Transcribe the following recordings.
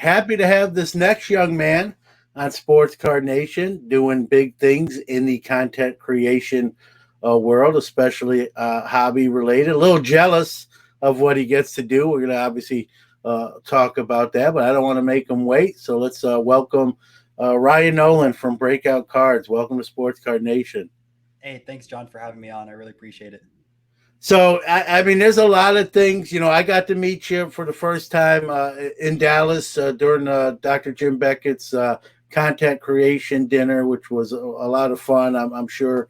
happy to have this next young man on Sports Card Nation doing big things in the content creation world, especially hobby related. A little jealous of what he gets to do. We're going to obviously talk about that, but I don't want to make him wait. So let's welcome Ryan Nolan from Breakout Cards. Welcome to Sports Card Nation. Hey, thanks, John, for having me on. I really appreciate it. So, I mean, there's a lot of things. You know, I got to meet you for the first time in Dallas during Dr. Jim Beckett's content creation dinner, which was a lot of fun. I'm sure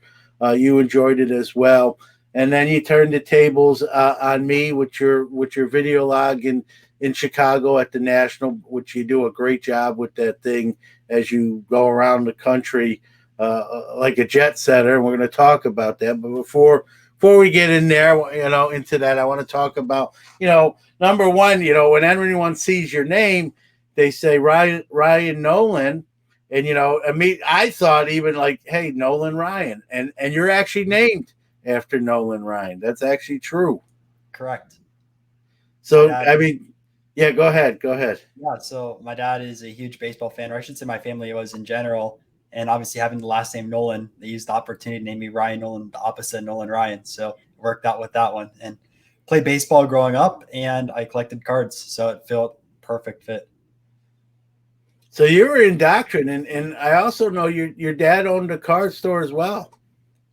you enjoyed it as well. And then you turned the tables on me with your video log in Chicago at the National, which you do a great job with that thing as you go around the country like a jet setter. And we're going to talk about that. But before we get in there, into that, I want to talk about, number one, when anyone sees your name, they say Ryan Nolan. And, I thought even like, hey, Nolan Ryan. And you're actually named after Nolan Ryan. That's actually true. Correct. So, yeah, go ahead. Yeah, so my dad is a huge baseball fan, or I should say my family was in general. And obviously having the last name Nolan, they used the opportunity to name me Ryan Nolan, the opposite of Nolan Ryan. So it worked out with that one. And played baseball growing up, and I collected cards. So it felt perfect fit. So you were indoctrinated, and I also know your dad owned a card store as well.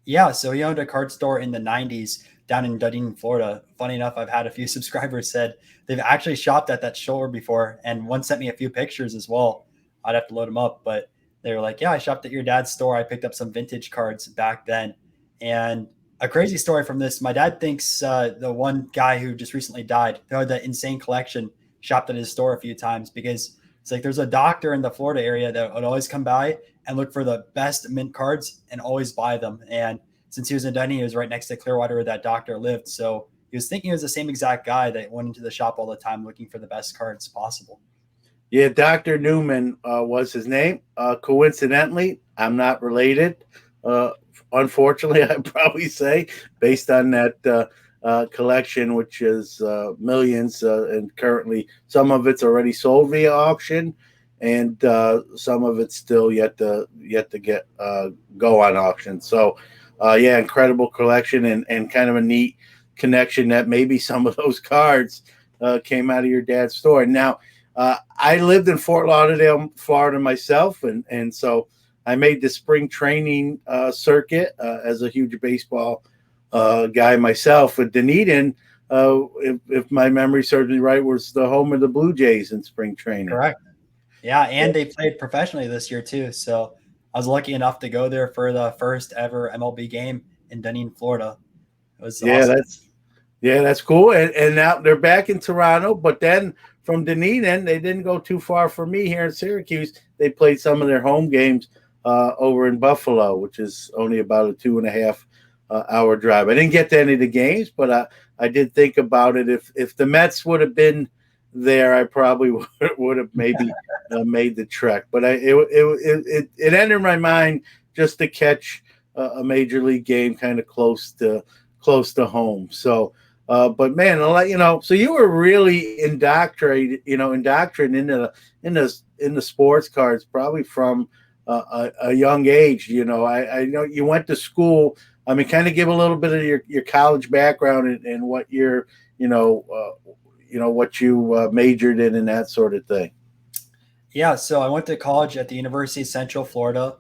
Yeah, so he owned a card store in the 90s down in Dunedin, Florida. Funny enough, I've had a few subscribers said they've actually shopped at that store before, and one sent me a few pictures as well. I'd have to load them up, but they were like, yeah, I shopped at your dad's store. I picked up some vintage cards back then. And a crazy story from this, my dad thinks the one guy who just recently died, who had that insane collection, shopped at his store a few times, because it's like there's a doctor in the Florida area that would always come by and look for the best mint cards and always buy them. And since he was in Dunedin, he was right next to Clearwater where that doctor lived. So he was thinking he was the same exact guy that went into the shop all the time looking for the best cards possible. Yeah, Dr. Newman was his name. Coincidentally, I'm not related. Unfortunately, I'd probably say, based on that collection, which is millions, and currently some of it's already sold via auction, and some of it's still yet to get go on auction. So, yeah, incredible collection and kind of a neat connection that maybe some of those cards came out of your dad's store. Now, I lived in Fort Lauderdale, Florida myself, and so I made the spring training circuit as a huge baseball guy myself. With Dunedin, if my memory serves me right, was the home of the Blue Jays in spring training. Correct. Yeah, and they played professionally this year too. So I was lucky enough to go there for the first ever MLB game in Dunedin, Florida. It was awesome. That's cool. And now they're back in Toronto, but then from Dunedin, they didn't go too far from me here in Syracuse. They played some of their home games over in Buffalo, which is only about a 2.5 hour drive. I didn't get to any of the games, but I did think about it. If the Mets would have been there, I probably would have maybe made the trek. But it entered my mind just to catch a major league game kind of close to home. So. But man, I'll let you know. So you were really indoctrinated into the sports cards probably from a young age. I know you went to school. I mean, kind of give a little bit of your college background and what you're, what you majored in and that sort of thing. Yeah, so I went to college at the University of Central Florida.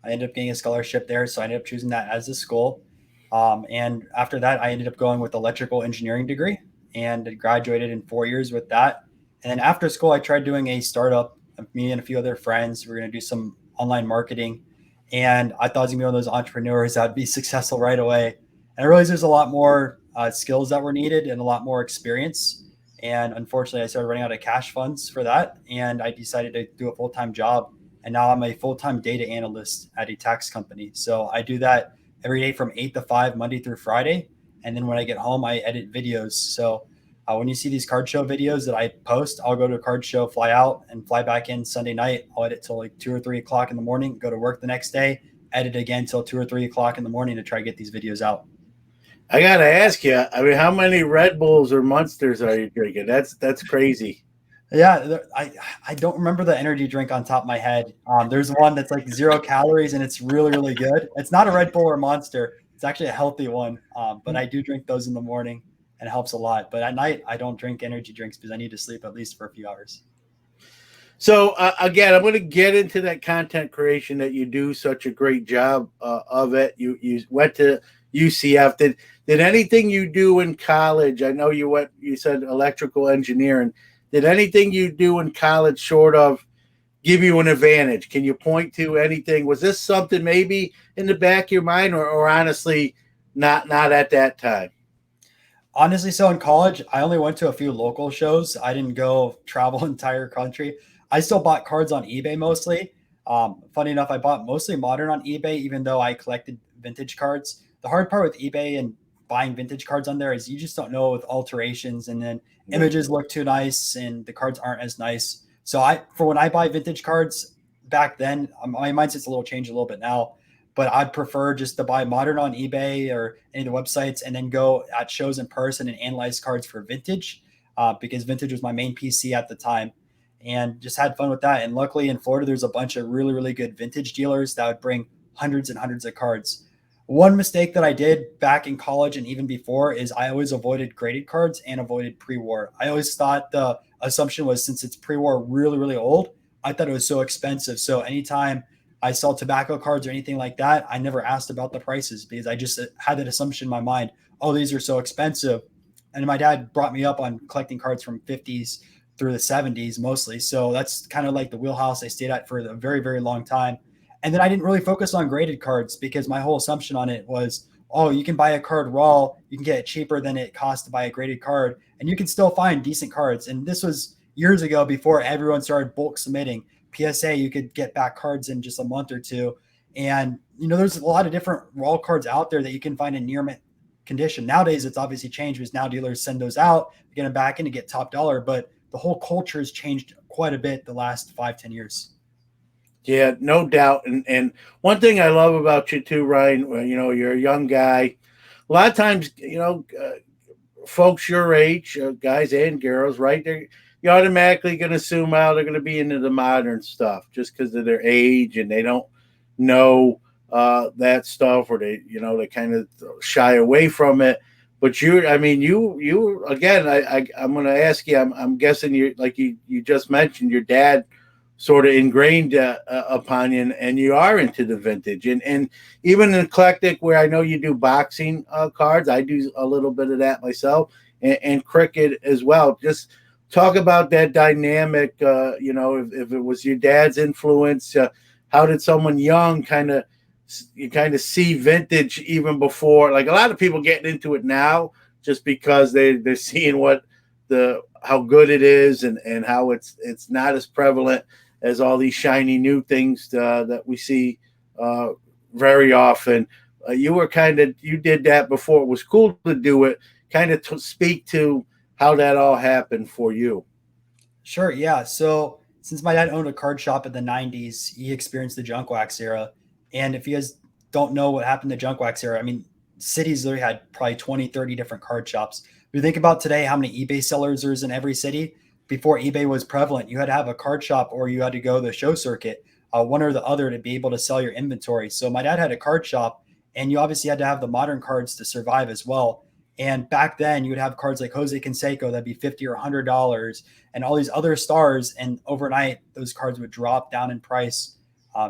I ended up getting a scholarship there, so I ended up choosing that as a school. And after that, I ended up going with electrical engineering degree and graduated in 4 years with that. And then after school, I tried doing a startup. Me and a few other friends, we were going to do some online marketing. And I thought I was going to be one of those entrepreneurs that would be successful right away. And I realized there's a lot more skills that were needed and a lot more experience. And unfortunately, I started running out of cash funds for that. And I decided to do a full-time job. And now I'm a full-time data analyst at a tax company. So I do that every day from 8 to 5, Monday through Friday. And then when I get home, I edit videos. So when you see these card show videos that I post, I'll go to a card show, fly out and fly back in Sunday night. I'll edit till like 2 or 3 o'clock in the morning, go to work the next day, edit again till 2 or 3 o'clock in the morning to try to get these videos out. I got to ask you, I mean, how many Red Bulls or Monsters are you drinking? That's crazy. Yeah, I don't remember the energy drink on top of my head. There's one that's like 0 calories and it's really, really good. It's not a Red Bull or Monster. It's actually a healthy one. But I do drink those in the morning and it helps a lot. But at night, I don't drink energy drinks because I need to sleep at least for a few hours. So again, I'm going to get into that content creation that you do such a great job of it. You went to UCF. Did anything you do in college? I know you said electrical engineering. Did anything you do in college sort of give you an advantage? Can you point to anything? Was this something maybe in the back of your mind, or honestly, not at that time? Honestly, so in college, I only went to a few local shows. I didn't go travel entire country. I still bought cards on eBay mostly. Funny enough, I bought mostly modern on eBay, even though I collected vintage cards. The hard part with eBay and buying vintage cards on there is you just don't know with alterations, and then Yeah. images look too nice and the cards aren't as nice. So for when I buy vintage cards back then, my mindset's a little changed a little bit now, but I'd prefer just to buy modern on eBay or any of the websites and then go at shows in person and analyze cards for vintage, because vintage was my main PC at the time, and just had fun with that. And luckily in Florida, there's a bunch of really, really good vintage dealers that would bring hundreds and hundreds of cards. One mistake that I did back in college and even before is I always avoided graded cards and avoided pre-war. I always thought the assumption was since it's pre-war really, really old, I thought it was so expensive. So anytime I saw tobacco cards or anything like that, I never asked about the prices because I just had that assumption in my mind. Oh, these are so expensive. And my dad brought me up on collecting cards from 50s through the 70s mostly. So that's kind of like the wheelhouse I stayed at for a very, very long time. And then I didn't really focus on graded cards because my whole assumption on it was, oh, you can buy a card raw, you can get it cheaper than it costs to buy a graded card, and you can still find decent cards. And this was years ago before everyone started bulk submitting. PSA, you could get back cards in just a month or two. And, there's a lot of different raw cards out there that you can find in near mint condition. Nowadays, it's obviously changed because now dealers send those out, get them back in to get top dollar. But the whole culture has changed quite a bit the last 5-10 years. Yeah, no doubt. And one thing I love about you too, Ryan, you're a young guy. A lot of times, folks your age, guys and girls, right? You're automatically going to assume how they're going to be into the modern stuff just because of their age and they don't know that stuff, or they kind of shy away from it. But you again. I'm going to ask you. I'm guessing you just mentioned your dad sort of ingrained upon you, and you are into the vintage and even in eclectic, where I know you do boxing cards. I do a little bit of that myself, and cricket as well. Just talk about that dynamic. If it was your dad's influence, how did someone young you kind of see vintage even before? Like a lot of people getting into it now, just because they're seeing how good it is, and how it's not as prevalent as all these shiny new things that we see uh, very often. You did that before it was cool to do it. Kind of speak to how that all happened for you. Sure. Yeah. So since my dad owned a card shop in the 90s, he experienced the junk wax era. And if you guys don't know what happened in the junk wax era, I mean, cities literally had probably 20, 30 different card shops. If you think about today, how many eBay sellers there's in every city, before eBay was prevalent, you had to have a card shop or you had to go the show circuit, one or the other, to be able to sell your inventory. So my dad had a card shop, and you obviously had to have the modern cards to survive as well. And back then, you would have cards like Jose Canseco that'd be $50 or $100, and all these other stars. And overnight, those cards would drop down in price,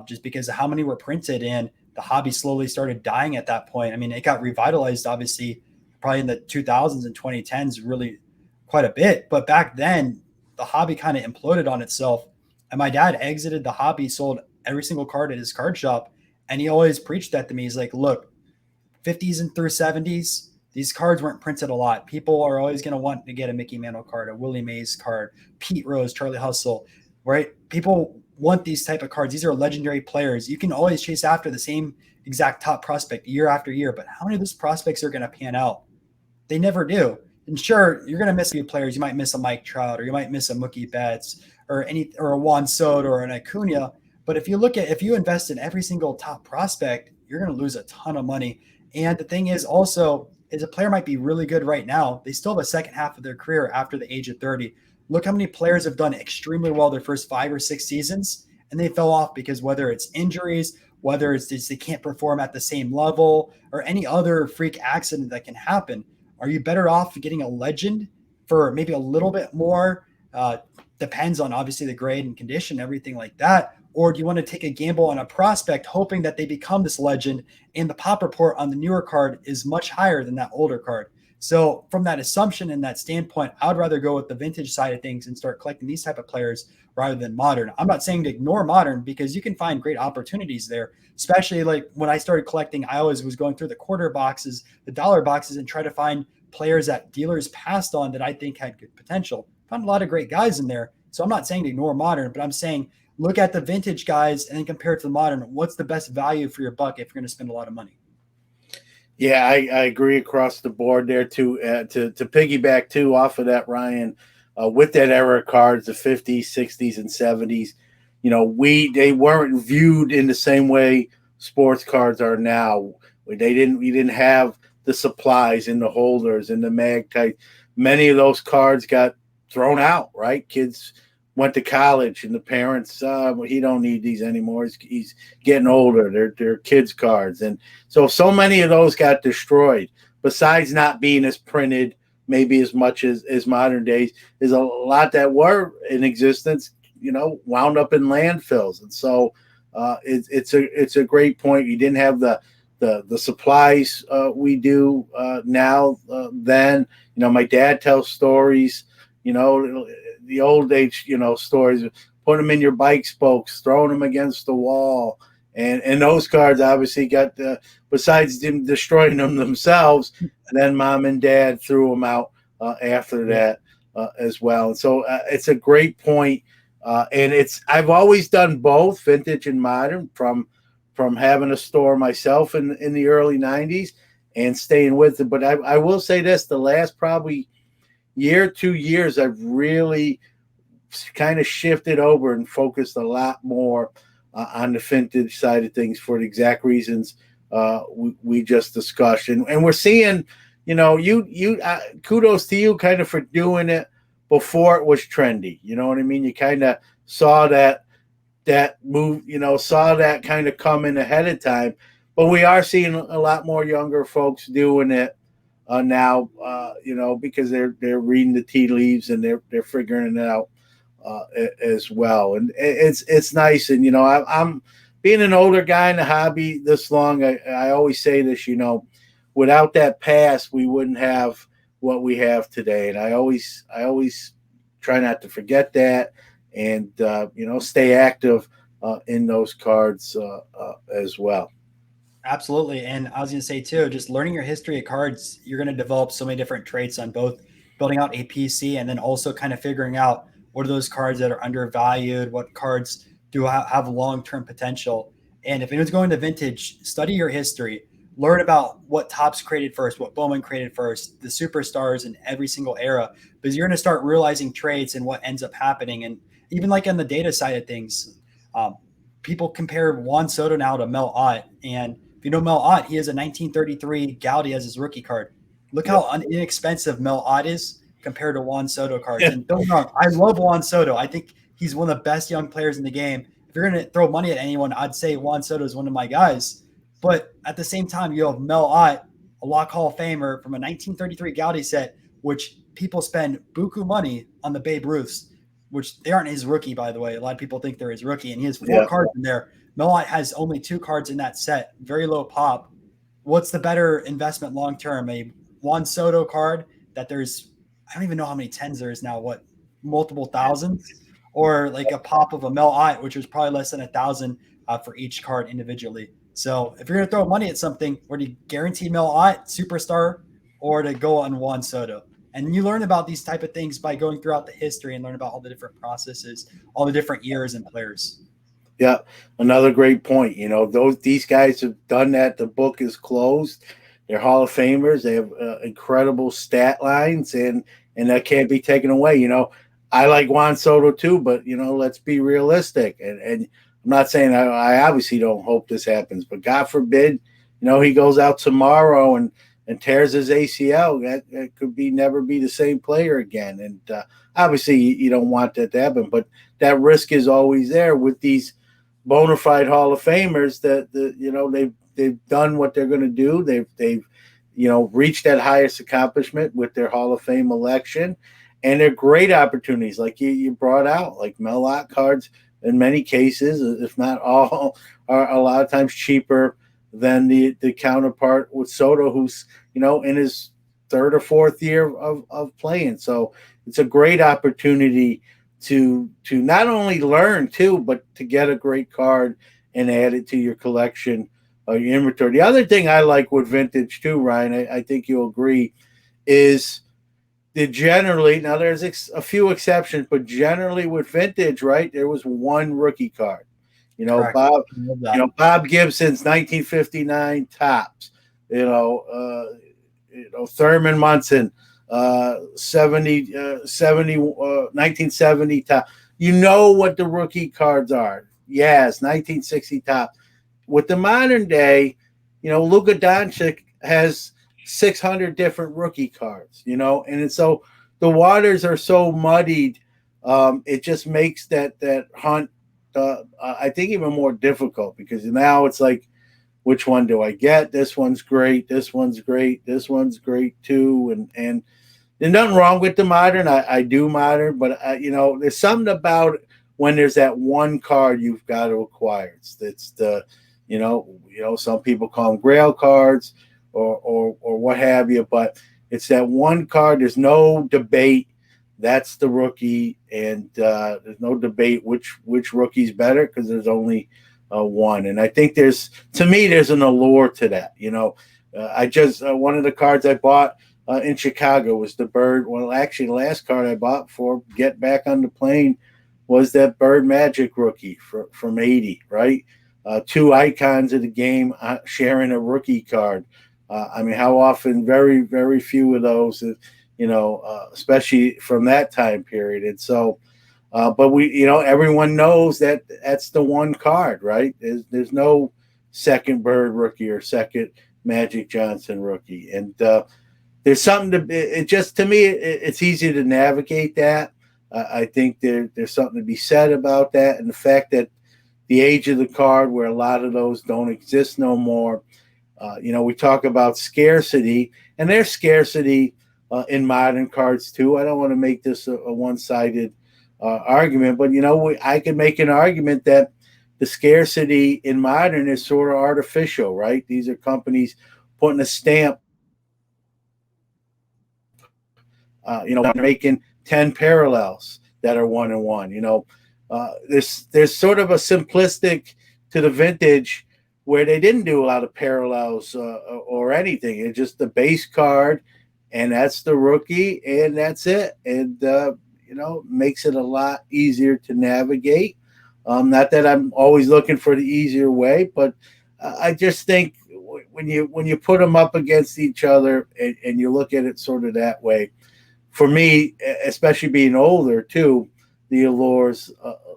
just because of how many were printed. And the hobby slowly started dying at that point. I mean, it got revitalized, obviously, probably in the 2000s and 2010s, really quite a bit. But back then, the hobby kind of imploded on itself. And my dad exited the hobby, sold every single card at his card shop. And he always preached that to me. He's like, look, 50s and through 70s, these cards weren't printed a lot. People are always going to want to get a Mickey Mantle card, a Willie Mays card, Pete Rose, Charlie Hustle, right? People want these type of cards. These are legendary players. You can always chase after the same exact top prospect year after year, but how many of those prospects are going to pan out? They never do. And sure, you're going to miss a few players. You might miss a Mike Trout, or you might miss a Mookie Betts, or a Juan Soto, or an Acuna. But if you invest in every single top prospect, you're going to lose a ton of money. And the thing is also, is a player might be really good right now. They still have a second half of their career after the age of 30. Look how many players have done extremely well their first 5 or 6 seasons, and they fell off because whether it's injuries, whether it's just they can't perform at the same level, or any other freak accident that can happen. Are you better off getting a legend for maybe a little bit more? Depends on obviously the grade and condition, everything like that. Or do you want to take a gamble on a prospect, hoping that they become this legend, and the pop report on the newer card is much higher than that older card? So from that assumption and that standpoint, I would rather go with the vintage side of things and start collecting these type of players rather than modern. I'm not saying to ignore modern, because you can find great opportunities there. Especially like when I started collecting, I always was going through the quarter boxes, the dollar boxes, and try to find players that dealers passed on that I think had good potential. Found a lot of great guys in there. So I'm not saying to ignore modern, but I'm saying look at the vintage guys and then compare it to the modern. What's the best value for your buck if you're going to spend a lot of money? Yeah, I agree across the board there too. To piggyback too off of that, Ryan, with that era of cards, the 50s, 60s, and 70s, they weren't viewed in the same way sports cards are now. We didn't have the supplies and the holders and the mag type. Many of those cards got thrown out, right? Kids went to college and the parents, well, he don't need these anymore. He's getting older. They're kids cards. And so many of those got destroyed. Besides not being as printed, maybe as much as modern days, is a lot that were in existence, wound up in landfills. And so it's a great point. You didn't have the supplies we do now. Then, my dad tells stories, the old age, stories, put them in your bike spokes, throwing them against the wall. And those cards obviously got, besides them destroying them themselves, then mom and dad threw them out after that as well. And so it's a great point. And I've always done both vintage and modern from having a store myself in the early 90s and staying with it. But I will say this, the last probably year, 2 years, I've really kind of shifted over and focused a lot more on the vintage side of things for the exact reasons we just discussed. And we're seeing, kudos to you kind of for doing it before it was trendy. You know what I mean? You kind of saw that move, saw that kind of coming ahead of time. But we are seeing a lot more younger folks doing it now, because they're reading the tea leaves and they're figuring it out as well. And it's nice. And I'm being an older guy in the hobby this long. I always say this, without that past, we wouldn't have what we have today. And I always try not to forget that, and stay active in those cards as well. Absolutely. And I was going to say too, just learning your history of cards, you're going to develop so many different traits on both building out a PC and then also kind of figuring out what are those cards that are undervalued, what cards do have long-term potential. And if anyone's going to vintage, study your history, learn about what Topps created first, what Bowman created first, the superstars in every single era, because you're going to start realizing traits and what ends up happening. And even like on the data side of things, people compare Juan Soto now to Mel Ott. And if you know Mel Ott, he has a 1933 Gaudi as his rookie card. Look how inexpensive Mel Ott is compared to Juan Soto cards. And don't get me wrong, I love Juan Soto. I think he's one of the best young players in the game. If you're going to throw money at anyone, I'd say Juan Soto is one of my guys. But at the same time, you have Mel Ott, a Lock Hall of Famer from a 1933 Gaudi set, which people spend buku money on the Babe Ruths, which they aren't his rookie, by the way. A lot of people think they're his rookie, and he has 4 cards in there. Mel Ott has only 2 cards in that set, very low pop. What's the better investment long term? A Juan Soto card that there's, I don't even know how many tens there is now, multiple thousands, or like a pop of a Mel Ott, which was probably less than 1,000 for each card individually. So if you're going to throw money at something, or do you guarantee Mel Ott, superstar, or to go on Juan Soto? And you learn about these type of things by going throughout the history and learn about all the different processes, all the different years and players. Yeah, another great point. These guys have done that. The book is closed. They're Hall of Famers. They have incredible stat lines, and that can't be taken away. I like Juan Soto too, but let's be realistic. And I'm not saying I obviously don't hope this happens, but God forbid, he goes out tomorrow and and tears his ACL, that could be never be the same player again. And obviously, you don't want that to happen, but that risk is always there with these bona fide Hall of Famers that they've done what they're going to do. They've reached that highest accomplishment with their Hall of Fame election, and they're great opportunities, like you brought out, like Mel Lockhart's in many cases, if not all, are a lot of times cheaper than the counterpart with Soto, who's in his third or fourth year of playing. So it's a great opportunity to not only learn too, but to get a great card and add it to your collection or your inventory. The other thing I like with vintage too, Ryan, I think you'll agree, is that generally, now there's a few exceptions, but generally with vintage, right, there was one rookie card. Correct. Bob Gibson's 1959 tops. Thurman Munson, 1970 top. You know what the rookie cards are. Yes, 1960 top. With the modern day, Luka Doncic has 600 different rookie cards, and so the waters are so muddied. It just makes that hunt, I think, even more difficult, because now it's like, which one do I get? This one's great. This one's great. This one's great too. And there's nothing wrong with the modern. I do modern, but there's something about when there's that one card you've got to acquire. It's the, some people call them Grail cards or what have you, but it's that one card. There's no debate. That's the rookie, and there's no debate which rookie's better, because there's only one. And I think there's an allure to that. I just one of the cards I bought in Chicago was the Bird. Well, actually, the last card I bought before get back on the plane was that Bird Magic rookie from '80. Right, two icons of the game sharing a rookie card. I mean, how often? Very, very few of those. Especially from that time period. And so, but everyone knows that that's the one card, right? There's no second Bird rookie or second Magic Johnson rookie. And there's something to me, it's easy to navigate that. I think there's something to be said about that. And the fact that the age of the card, where a lot of those don't exist no more. We talk about scarcity, and there's scarcity in modern cards too. I don't want to make this a one-sided argument, but I could make an argument that the scarcity in modern is sort of artificial, right? These are companies putting a stamp, making 10 parallels that are 1-1. There's sort of a simplistic to the vintage, where they didn't do a lot of parallels or anything. It's just the base card, and that's the rookie, and that's it. And makes it a lot easier to navigate. Not that I'm always looking for the easier way, but I just think when you put them up against each other and you look at it sort of that way, for me, especially being older too, the allures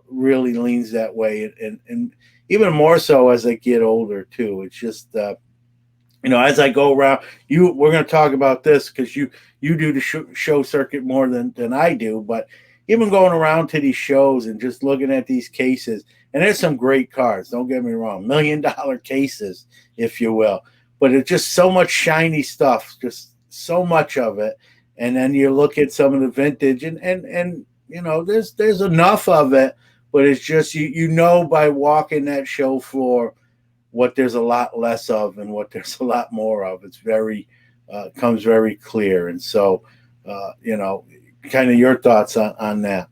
really leans that way, and even more so as I get older too. It's just as I go around, we're going to talk about this because you do the show circuit more than I do, but even going around to these shows and just looking at these cases, and there's some great cards, don't get me wrong, $1 million cases, if you will, but it's just so much shiny stuff, just so much of it. And then you look at some of the vintage, and there's enough of it, but it's just by walking that show floor what there's a lot less of and what there's a lot more of. It's comes very clear. And so, kind of your thoughts on that.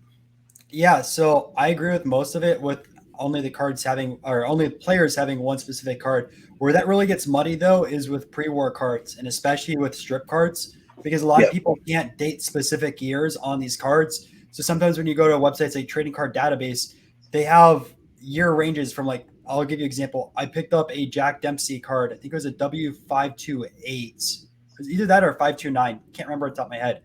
Yeah, so I agree with most of it, with only the cards having, or only players having one specific card. Where that really gets muddy, though, is with pre-war cards, and especially with strip cards, because a lot of people can't date specific years on these cards. So sometimes when you go to websites like Trading Card Database, they have year ranges from, like, I'll give you an example. I picked up a Jack Dempsey card. I think it was a W528. It was either that or 529. Can't remember off the top of my head.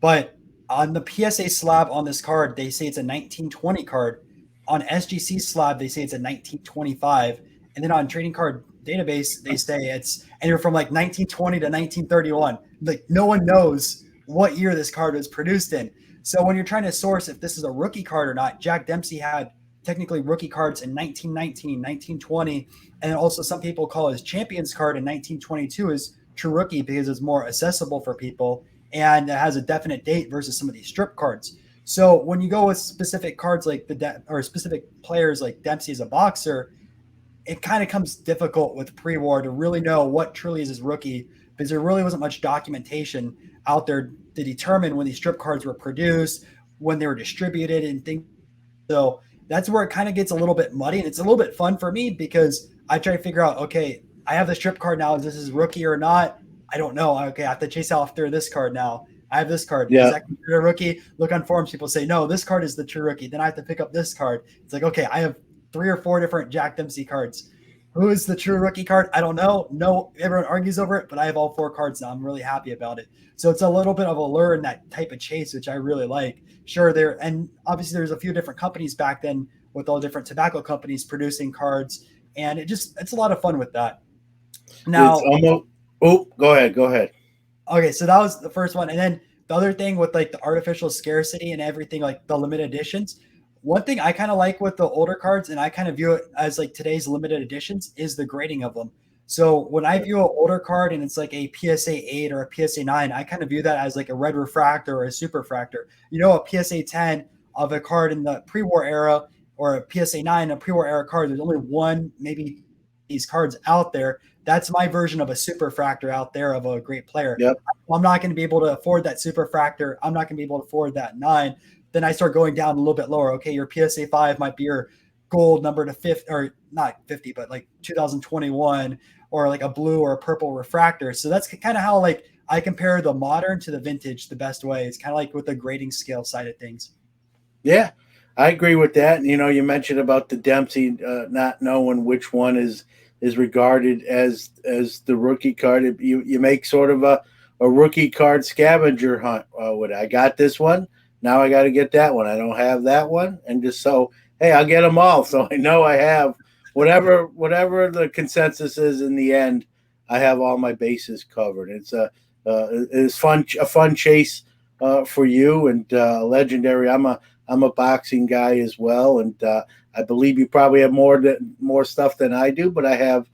But on the PSA slab on this card, they say it's a 1920 card. On SGC slab, they say it's a 1925. And then on trading card database, they say it's anywhere from like 1920 to 1931. Like no one knows what year this card was produced in. So when you're trying to source if this is a rookie card or not, Jack Dempsey had technically rookie cards in 1919, 1920, and also some people call his Champions card in 1922 as true rookie because it's more accessible for people and it has a definite date versus some of these strip cards. So when you go with specific cards like or specific players like Dempsey as a boxer, it kind of comes difficult with pre-war to really know what truly is his rookie because there really wasn't much documentation out there to determine when these strip cards were produced, when they were distributed, and things. So that's where it kind of gets a little bit muddy, and it's a little bit fun for me because I try to figure out, okay, I have the strip card now. Is this his rookie or not? I don't know. Okay, I have to chase after this card now. I have this card. Is Yeah. that considered a rookie? Look on forums. People say, no, this card is the true rookie. Then I have to pick up this card. It's like, okay, I have 3 or 4 different Jack Dempsey cards. Who is the true rookie card? I don't know. No, everyone argues over it, but I have all 4 cards now. I'm really happy about it. So it's a little bit of a lure in that type of chase, which I really like. Sure, and obviously there's a few different companies back then with all different tobacco companies producing cards, and it's a lot of fun with that. Now, It's almost. Oh, go ahead. Go ahead. okay, so that was the first one. And then the other thing with like the artificial scarcity and everything, like the limited editions, one thing I kind of like with the older cards, and I kind of view it as like today's limited editions, is the grading of them. So when I view an older card and it's like a PSA 8 or a PSA 9, I kind of view that as like a red refractor or a super refractor. You know, a PSA 10 of a card in the pre-war era or a PSA 9, a pre-war era card, there's only one, maybe these cards out there. That's my version of a super refractor out there of a great player. Yep. I'm not going to be able to afford that super refractor. I'm not going to be able to afford that 9. Then I start going down a little bit lower. Okay, your PSA 5 might be your gold number to 50, or not 50, but like 2021, or like a blue or a purple refractor. So that's kind of how like I compare the modern to the vintage the best way. It's kind of like with the grading scale side of things. Yeah, I agree with that. You know, you mentioned about the Dempsey not knowing which one is regarded as the rookie card. You make sort of a rookie card scavenger hunt. With I got this one, now I got to get that one. I don't have that one, and just so hey, I'll get them all, so I know I have whatever the consensus is in the end. I have all my bases covered. It's a fun chase for you and legendary. I'm a boxing guy as well, and I believe you probably have more stuff than I do, but I have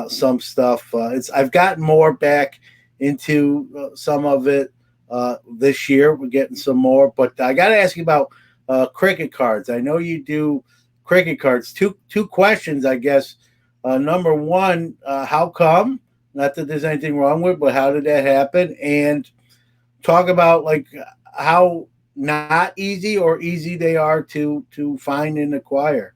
some stuff. I've gotten more back into some of it this year. We're getting some more, but I got to ask you about cricket cards. I know you do cricket cards. Two questions, I guess. Number one, how come? Not that there's anything wrong with it, but how did that happen? And talk about like how not easy or easy they are to find and acquire.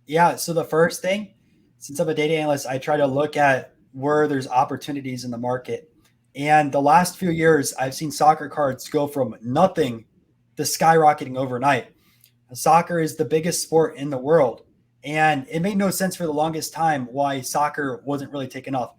Yeah. So the first thing, since I'm a data analyst, I try to look at where there's opportunities in the market. And the last few years, I've seen soccer cards go from nothing to skyrocketing overnight. Soccer is the biggest sport in the world. And it made no sense for the longest time why soccer wasn't really taken off.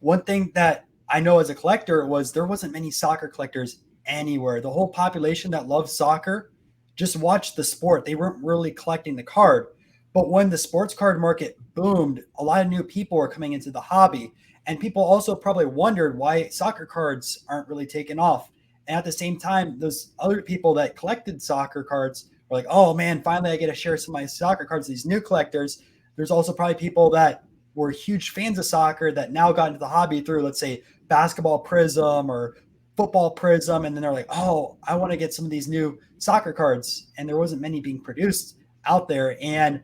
One thing that I know as a collector was there wasn't many soccer collectors anywhere. The whole population that loved soccer just watched the sport. They weren't really collecting the card. But when the sports card market boomed, a lot of new people were coming into the hobby. And people also probably wondered why soccer cards aren't really taken off. And at the same time, those other people that collected soccer cards were like, oh man, finally I get to share some of my soccer cards, these new collectors. There's also probably people that were huge fans of soccer that now got into the hobby through, let's say, basketball prism or football prism. And then they're like, oh, I want to get some of these new soccer cards. And there wasn't many being produced out there. And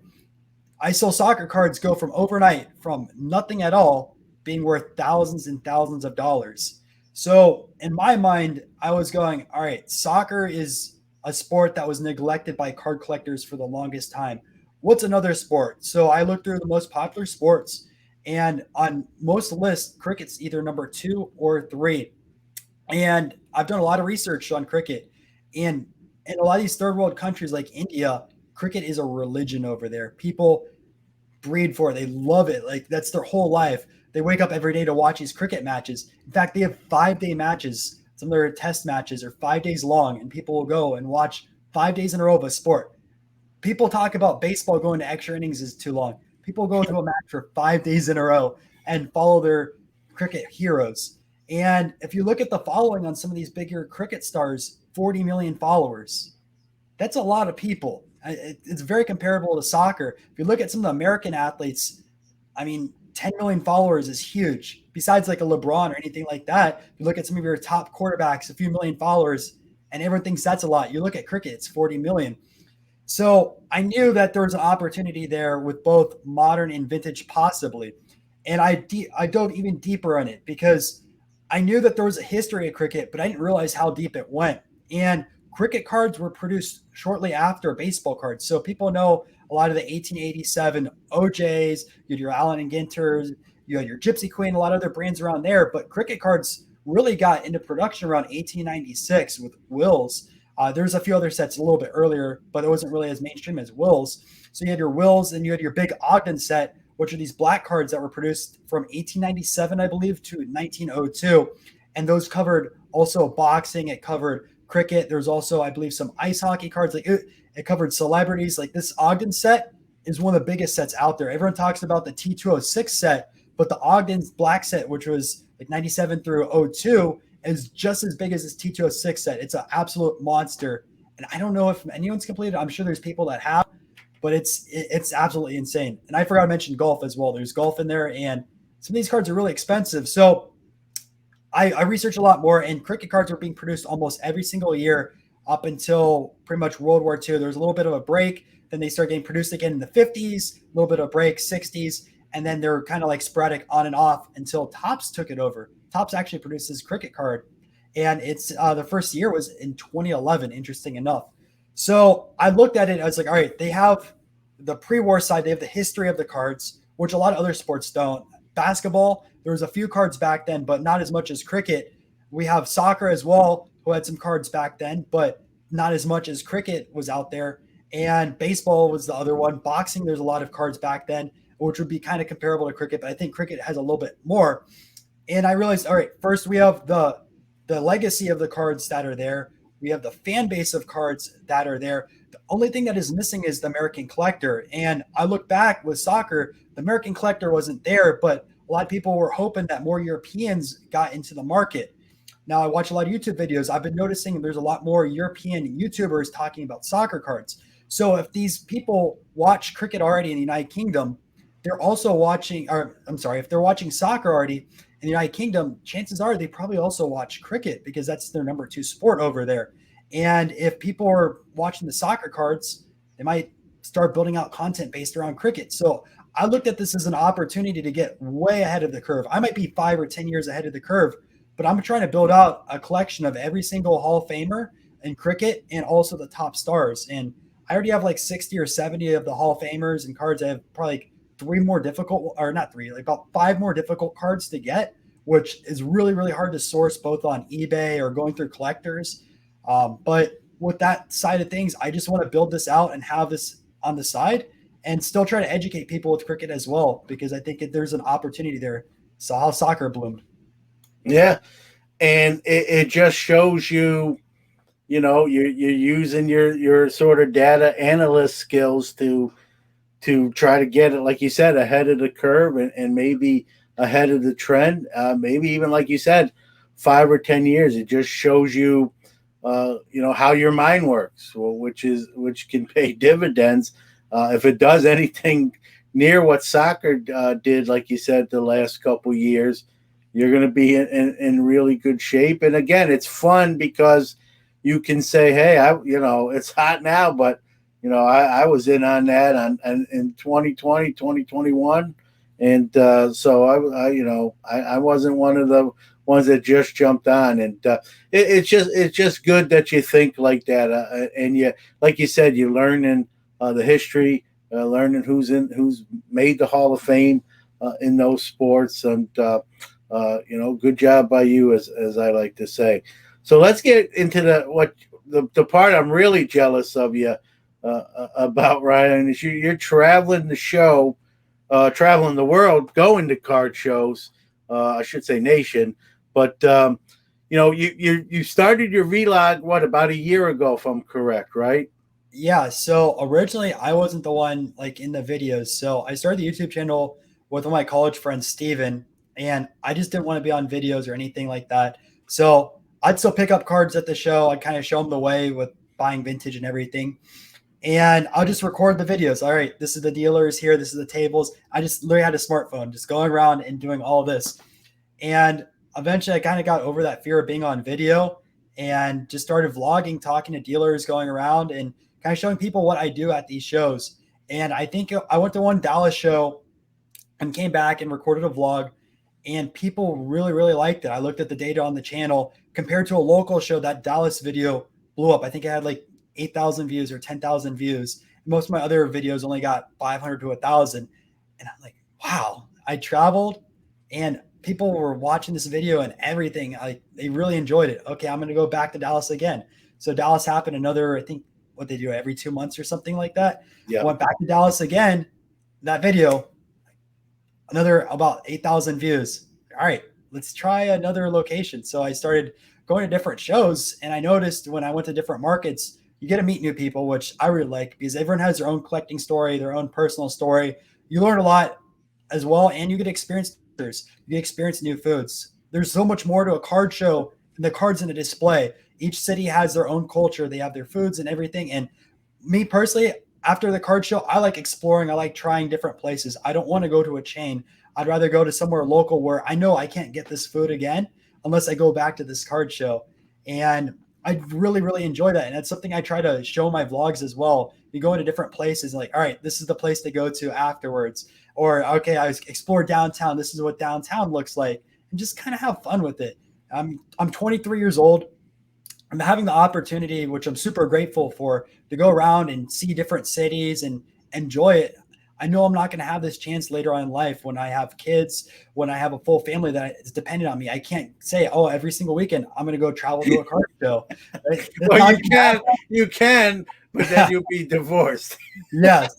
I saw soccer cards go from overnight from nothing at all being worth thousands and thousands of dollars. So in my mind, I was going, all right, soccer is a sport that was neglected by card collectors for the longest time. What's another sport? So I looked through the most popular sports, and on most lists, cricket's either number 2 or 3. And I've done a lot of research on cricket. And in a lot of these third world countries like India, cricket is a religion over there. People breed for it. They love it. Like that's their whole life. They wake up every day to watch these cricket matches. In fact, they have 5-day matches. Some of their test matches are 5 days long, and people will go and watch 5 days in a row of a sport. People talk about baseball going to extra innings is too long. People go to a match for 5 days in a row and follow their cricket heroes. And if you look at the following on some of these bigger cricket stars, 40 million followers. That's a lot of people. It's very comparable to soccer. If you look at some of the American athletes, I mean, 10 million followers is huge. Besides like a LeBron or anything like that, you look at some of your top quarterbacks, a few million followers, and everyone thinks that's a lot. You look at cricket, it's 40 million. So I knew that there was an opportunity there with both modern and vintage, possibly. And I dove even deeper on it because I knew that there was a history of cricket, but I didn't realize how deep it went. And cricket cards were produced shortly after baseball cards. So people know a lot of the 1887 OJs, you had your Allen and Ginters, you had your Gypsy Queen, a lot of other brands around there. But cricket cards really got into production around 1896 with Wills. There's a few other sets a little bit earlier, but it wasn't really as mainstream as Wills. So you had your Wills and you had your big Ogden set, which are these black cards that were produced from 1897, I believe, to 1902. And those covered also boxing. It covered cricket. There's also, I believe, some ice hockey cards. Like it covered celebrities. Like this Ogden set is one of the biggest sets out there. Everyone talks about the T206 set, but the Ogden's black set, which was like 97 through 02, is just as big as this T206 set. It's an absolute monster. And I don't know if anyone's completed. I'm sure there's people that have, but it's absolutely insane. And I forgot to mention golf as well. There's golf in there, and some of these cards are really expensive. So I researched a lot more, and cricket cards were being produced almost every single year up until pretty much World War II. There was a little bit of a break. Then they started getting produced again in the 50s, a little bit of a break, 60s, and then they're kind of like sporadic on and off until Topps took it over. Topps actually produced this cricket card, and it's the first year was in 2011, interesting enough. So I looked at it, I was like, all right, they have the pre-war side, they have the history of the cards, which a lot of other sports don't. Basketball, there was a few cards back then, but not as much as cricket. We have soccer as well, who had some cards back then, but not as much as cricket was out there. And baseball was the other one. Boxing, there's a lot of cards back then, which would be kind of comparable to cricket, but I think cricket has a little bit more. And I realized, all right, first we have the legacy of the cards that are there. We have the fan base of cards that are there. The only thing that is missing is the American collector. And I look back with soccer, the American collector wasn't there, but a lot of people were hoping that more Europeans got into the market. Now I watch a lot of YouTube videos. I've been noticing there's a lot more European YouTubers talking about soccer cards. So if these people watch cricket already in the United Kingdom, they're also watching, or I'm sorry, if they're watching soccer already in the United Kingdom, chances are they probably also watch cricket because that's their number 2 sport over there. And if people are watching the soccer cards, they might start building out content based around cricket. So I looked at this as an opportunity to get way ahead of the curve. I might be 5 or 10 years ahead of the curve, but I'm trying to build out a collection of every single Hall of Famer in cricket and also the top stars. And I already have like 60 or 70 of the Hall of Famers and cards. I have probably like 3 more difficult, or not 3, like about 5 more difficult cards to get, which is really, really hard to source both on eBay or going through collectors. But with that side of things, I just want to build this out and have this on the side and still try to educate people with cricket as well, because I think there's an opportunity there. So how soccer bloomed. Yeah. And it just shows you, you're using your sort of data analyst skills to try to get it, like you said, ahead of the curve and maybe ahead of the trend. Maybe even, like you said, 5 or 10 years. It just shows you, how your mind works, which can pay dividends. If it does anything near what soccer did, like you said, the last couple years, you're going to be in really good shape. And again, it's fun because you can say, hey, it's hot now, but I was in on that in 2020, 2021. And so I wasn't one of the ones that just jumped on. And it's just good that you think like that. And you, like you said, you learn in the history, learning who's made the Hall of Fame in those sports. And, good job by you, as I like to say. So let's get into the part I'm really jealous of you about, Ryan, is you're traveling the show, traveling the world, going to card shows. I should say nation, but you started your vlog about a year ago, if I'm correct, right? Yeah, so originally I wasn't the one like in the videos. So I started the YouTube channel with one of my college friends, Steven, and I just didn't want to be on videos or anything like that. So I'd still pick up cards at the show. I'd kind of show them the way with buying vintage and everything. And I'll just record the videos. All right, this is the dealers here, this is the tables. I just literally had a smartphone, just going around and doing all this. And eventually I kind of got over that fear of being on video and just started vlogging, talking to dealers, going around and kind of showing people what I do at these shows. And I think I went to one Dallas show and came back and recorded a vlog, and people really, really liked it. I looked at the data on the channel compared to a local show. That Dallas video blew up. I think it had like 8,000 views or 10,000 views. Most of my other videos only got 500 to 1,000. And I'm like, wow, I traveled and people were watching this video and everything. They really enjoyed it. Okay, I'm going to go back to Dallas again. So Dallas happened another, I think, what they do every 2 months or something like that. Yeah. I went back to Dallas again. That video, another about 8,000 views. All right, let's try another location. So I started going to different shows, and I noticed when I went to different markets, you get to meet new people, which I really like because everyone has their own collecting story, their own personal story. You learn a lot as well, and you get experience. You get experience new foods. There's so much more to a card show than the cards in a display. Each city has their own culture. They have their foods and everything. And me personally, after the card show, I like exploring. I like trying different places. I don't want to go to a chain. I'd rather go to somewhere local where I know I can't get this food again unless I go back to this card show. And I really, really enjoy that. And that's something I try to show my vlogs as well. You go into different places, like, all right, this is the place to go to afterwards. Or, okay, I explore downtown. This is what downtown looks like. And just kind of have fun with it. I'm 23 years old. I'm having the opportunity, which I'm super grateful for, to go around and see different cities and enjoy it. I know I'm not going to have this chance later on in life when I have kids, when I have a full family that is dependent on me. I can't say, oh, every single weekend I'm going to go travel to a car show. Well, you can, but then you'll be divorced. Yes.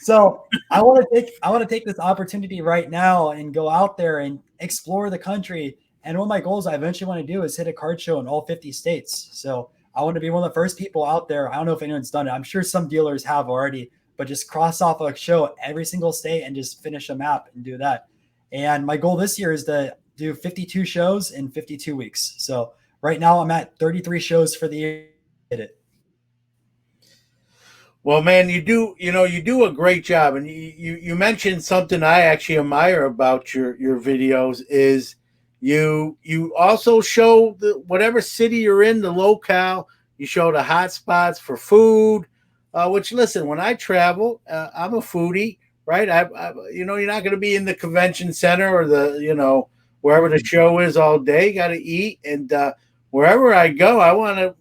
So I want to take this opportunity right now and go out there and explore the country. And one of my goals I eventually want to do is hit a card show in all 50 states. So I want to be one of the first people out there. I don't know if anyone's done it. I'm sure some dealers have already, but just cross off a show every single state and just finish a map and do that. And my goal this year is to do 52 shows in 52 weeks. So right now I'm at 33 shows for the year. Hit it. Well, man, you do a great job, and you mentioned something I actually admire about your videos is you also show the whatever city you're in, the locale. You show the hot spots for food. Which, listen, when I travel, I'm a foodie, right? You're not going to be in the convention center or wherever the show is all day. You got to eat, and wherever I go, I want to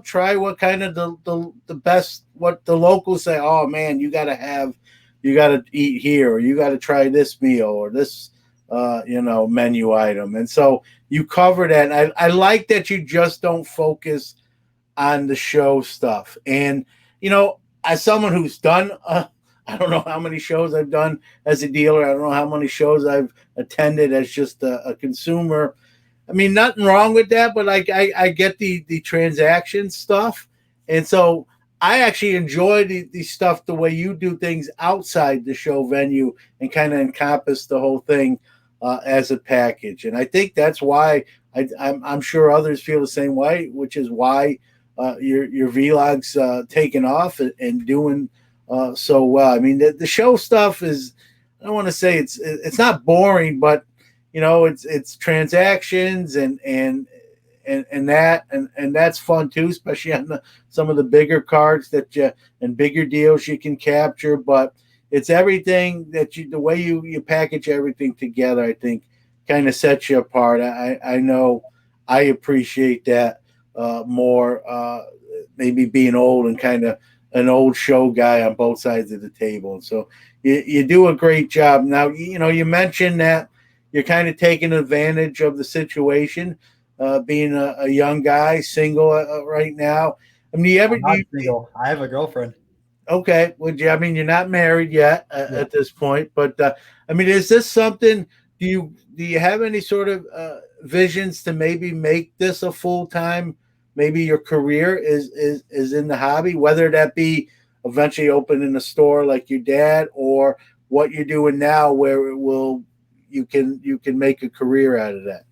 try what kind of the best, what the locals say. Oh man, you got to eat here, or you got to try this meal or this menu item. And so you cover that. And I like that you just don't focus on the show stuff. And as someone who's done I don't know how many shows I've done as a dealer. I don't know how many shows I've attended as just a consumer. I mean, nothing wrong with that, but like I get the transaction stuff, and so I actually enjoy the stuff the way you do things outside the show venue and kind of encompass the whole thing as a package. And I think that's why I'm sure others feel the same way, which is why your vlogs taking off and doing so well. I mean, the show stuff is, I don't want to say it's not boring, but it's transactions and that's fun too, especially on some of the bigger cards and bigger deals you can capture. But it's everything the way you package everything together, I think, kind of sets you apart. I know I appreciate that more. Maybe being old and kind of an old show guy on both sides of the table. So you do a great job. Now you mentioned that you're kind of taking advantage of the situation, being a young guy, single right now. I mean, I'm not single. I have a girlfriend. okay, well, yeah, I mean, you're not married yet Yeah. at this point, but I mean, is this something? Do you have any sort of visions to maybe make this a full time maybe your career is in the hobby, whether that be eventually opening a store like your dad, or what you're doing now where it will you can make a career out of that.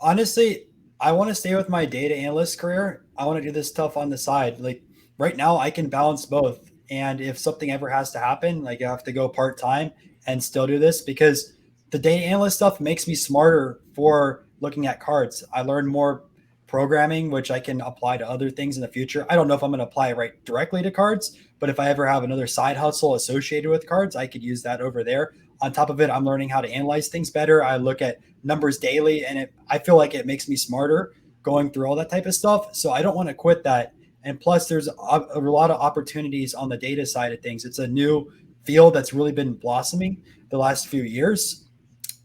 Honestly, I want to stay with my data analyst career. I want to do this stuff on the side. Like right now, I can balance both. And if something ever has to happen, like I have to go part time and still do this, because the data analyst stuff makes me smarter for looking at cards. I learn more programming, which I can apply to other things in the future. I don't know if I'm going to apply it right directly to cards, but if I ever have another side hustle associated with cards, I could use that over there. On top of it, I'm learning how to analyze things better. I look at numbers daily, and I feel like it makes me smarter going through all that type of stuff. So I don't want to quit that. And plus, there's a lot of opportunities on the data side of things. It's a new field that's really been blossoming the last few years.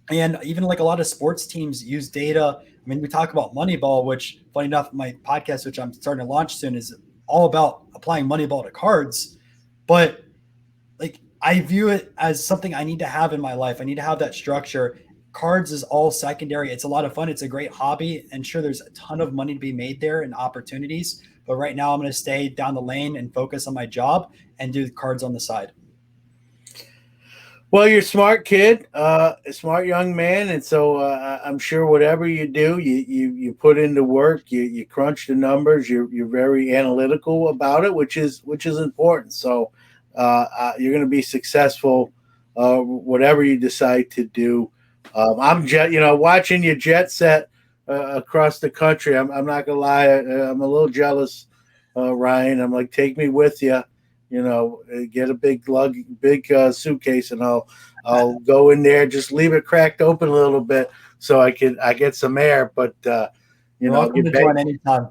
And even like a lot of sports teams use data. I mean, we talk about Moneyball, which, funny enough, my podcast, which I'm starting to launch soon, is all about applying Moneyball to cards. But like I view it as something I need to have in my life. I need to have that structure. Cards is all secondary. It's a lot of fun. It's a great hobby. And sure, there's a ton of money to be made there and opportunities. But right now, I'm going to stay down the lane and focus on my job and do the cards on the side. Well, you're a smart kid, a smart young man, and so I'm sure whatever you do, you put into work, you crunch the numbers, you're very analytical about it, which is important. So you're going to be successful, whatever you decide to do. Watching you jet set across the country. I'm not gonna lie, I'm a little jealous, Ryan. I'm like, take me with you. Get a big suitcase, and I'll go in there. Just leave it cracked open a little bit so I get some air. But You're welcome to join anytime.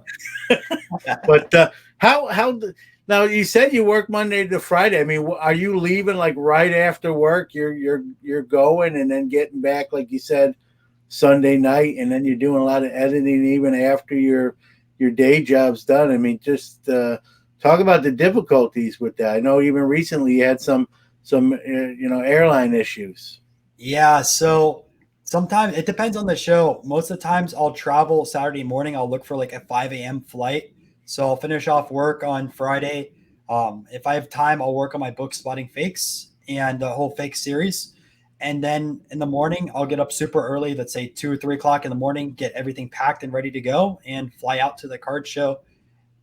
but how now? You said you work Monday to Friday. I mean, are you leaving like right after work? You're going and then getting back, like you said, Sunday night, and then you're doing a lot of editing even after your day job's done. I mean, just talk about the difficulties with that. I know even recently you had some airline issues. Yeah, so sometimes it depends on the show. Most of the times I'll travel Saturday morning. I'll look for like a 5 a.m. flight. So I'll finish off work on Friday. If I have time, I'll work on my book, Spotting Fakes, and the whole fake series. And then in the morning, I'll get up super early, let's say 2 or 3 o'clock in the morning, get everything packed and ready to go, and fly out to the card show,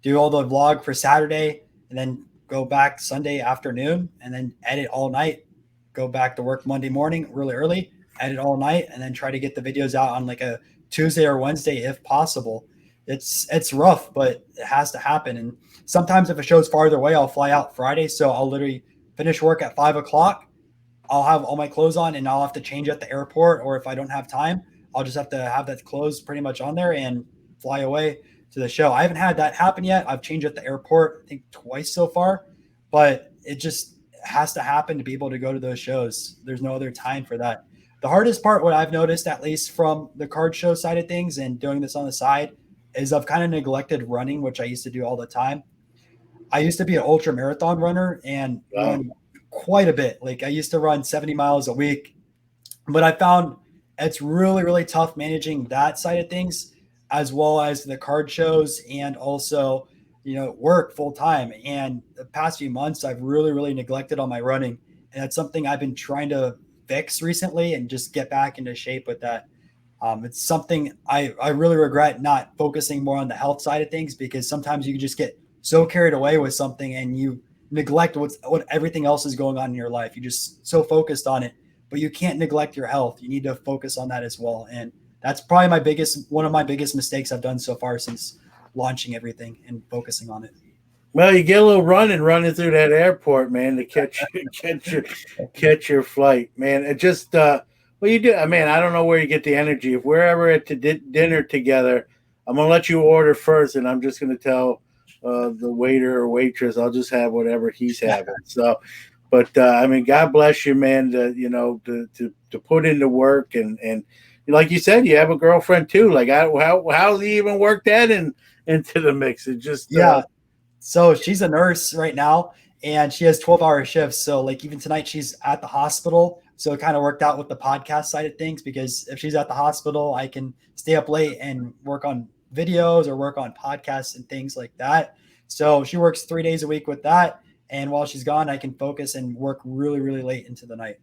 do all the vlog for Saturday, and then go back Sunday afternoon, and then edit all night. Go back to work Monday morning really early, edit all night, and then try to get the videos out on like a Tuesday or Wednesday if possible. It's rough, but it has to happen. And sometimes if a show's farther away, I'll fly out Friday, so I'll literally finish work at 5 o'clock. I'll have all my clothes on and I'll have to change at the airport. Or if I don't have time, I'll just have to have that clothes pretty much on there and fly away to the show. I haven't had that happen yet. I've changed at the airport, I think twice so far, but it just has to happen to be able to go to those shows. There's no other time for that. The hardest part, what I've noticed, at least from the card show side of things and doing this on the side, is I've kind of neglected running, which I used to do all the time. I used to be an ultra marathon runner and Wow. run quite a bit. Like I used to run 70 miles a week, but I found it's really, really tough managing that side of things as well as the card shows and also, work full time. And the past few months, I've really, really neglected on my running. And that's something I've been trying to fix recently and just get back into shape with that. It's something I really regret not focusing more on the health side of things, because sometimes you can just get so carried away with something and you neglect what everything else is going on in your life. You're just so focused on it, but you can't neglect your health. You need to focus on that as well. And that's probably one of my biggest mistakes I've done so far since launching everything and focusing on it. Well, you get a little running through that airport, man, to catch your flight, man. It just well, you do. I mean, I don't know where you get the energy. If we're ever at the dinner together, I'm gonna let you order first, and I'm just gonna tell the waiter or waitress I'll just have whatever he's having. So, but I mean, God bless you, man. To put into work, and like you said, you have a girlfriend too. Like, how do you even work that into the mix? It just Yeah. So she's a nurse right now and she has 12-hour shifts. So like even tonight she's at the hospital. So it kind of worked out with the podcast side of things, because if she's at the hospital, I can stay up late and work on videos or work on podcasts and things like that. So she works 3 days a week with that. And while she's gone, I can focus and work really, really late into the night.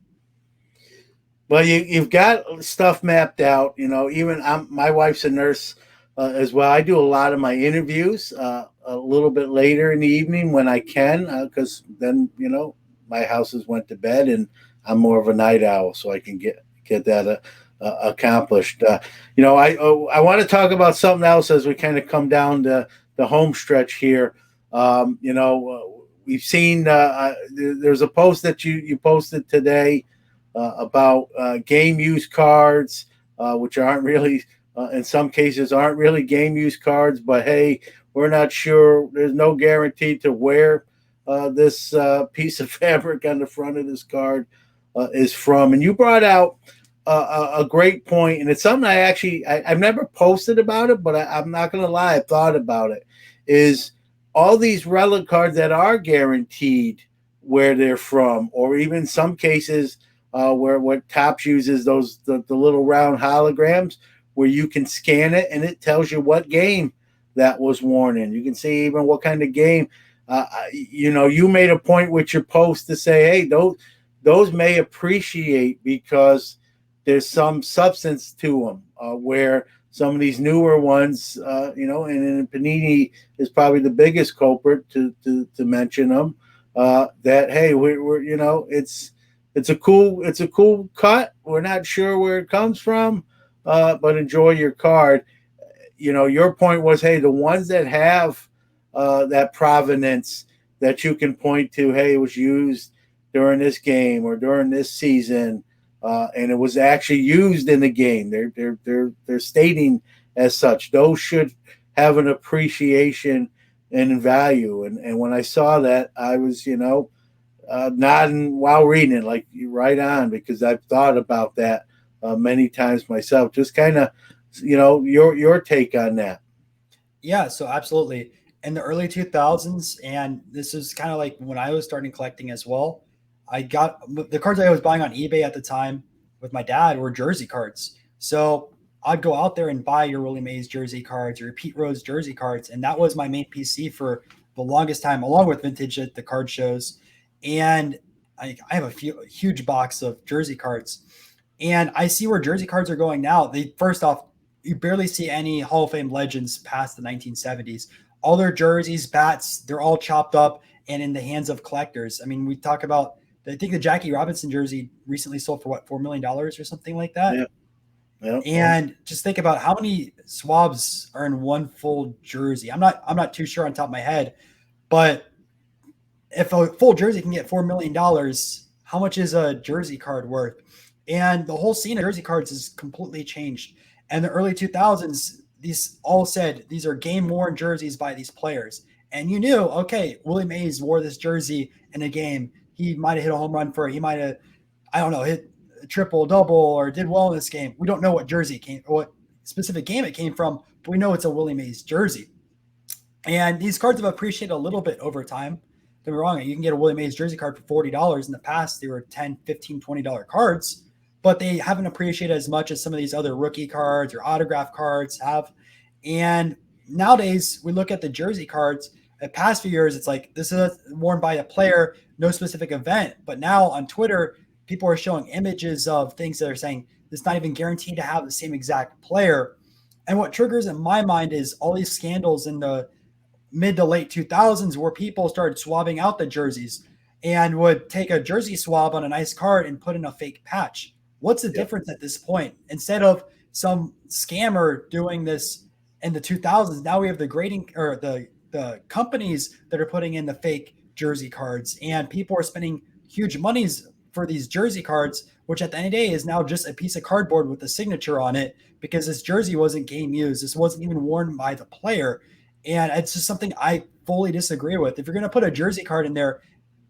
Well, you've got stuff mapped out. Even my wife's a nurse as well. I do a lot of my interviews a little bit later in the evening when I can, because then my houses went to bed, and I'm more of a night owl, so I can get that accomplished. I want to talk about something else as we kind of come down the home stretch here. We've seen there's a post that you posted today about game use cards, which aren't really, in some cases, aren't really game use cards. But hey, we're not sure. There's no guarantee to where this piece of fabric on the front of this card is from. And you brought out a great point, and it's something I've never posted about it, but I'm not going to lie, I thought about it. Is all these relic cards that are guaranteed where they're from, or even some cases where what Topps uses the little round holograms where you can scan it and it tells you what game that was worn in. You can see even what kind of game. You made a point with your post to say, hey, those may appreciate because there's some substance to them, where some of these newer ones, and Panini is probably the biggest culprit to mention them. That hey, we're it's a cool cut. We're not sure where it comes from, but enjoy your card. Your point was, hey, the ones that have that provenance that you can point to, hey, it was used during this game or during this season, and it was actually used in the game. They're stating as such. Those should have an appreciation and value. And when I saw that, I was nodding while reading it, like right on, because I've thought about that many times myself. Just kind of, your take on that. Yeah, so absolutely. In the early 2000s, and this is kind of like when I was starting collecting as well, I got the cards I was buying on eBay at the time with my dad were jersey cards. So I'd go out there and buy your Willie Mays jersey cards or your Pete Rose jersey cards. And that was my main PC for the longest time, along with vintage at the card shows. And I have a huge box of jersey cards. And I see where jersey cards are going now. First off, you barely see any Hall of Fame legends past the 1970s. All their jerseys, bats, they're all chopped up and in the hands of collectors. I mean, we talk about, I think the Jackie Robinson jersey recently sold for what, $4 million or something like that. Yeah. Yep. And just think about how many swabs are in one full jersey. I'm not too sure on top of my head, but if a full jersey can get $4 million, how much is a jersey card worth? And the whole scene of jersey cards has completely changed. And the early 2000s, these all said these are game worn jerseys by these players. And you knew, okay, Willie Mays wore this jersey in a game. He might have hit a home run for it. He might have, I don't know, hit a triple, double, or did well in this game. We don't know what jersey it came, or what specific game it came from, but we know it's a Willie Mays jersey. And these cards have appreciated a little bit over time. Don't be wrong, you can get a Willie Mays jersey card for $40. In the past, they were $10, $15, $20 cards, but they haven't appreciated as much as some of these other rookie cards or autograph cards have. And nowadays, we look at the jersey cards. The past few years, it's like this is worn by a player, no specific event. But now on Twitter, people are showing images of things that are saying it's not even guaranteed to have the same exact player. And what triggers in my mind is all these scandals in the mid to late 2000s where people started swabbing out the jerseys and would take a jersey swab on a nice card and put in a fake patch. What's the difference at this point? Instead of some scammer doing this in the 2000s, now we have the grading or the companies that are putting in the fake jersey cards, and people are spending huge monies for these jersey cards, which at the end of the day is now just a piece of cardboard with a signature on it because this jersey wasn't game used. This wasn't even worn by the player. And it's just something I fully disagree with. If you're going to put a jersey card in there,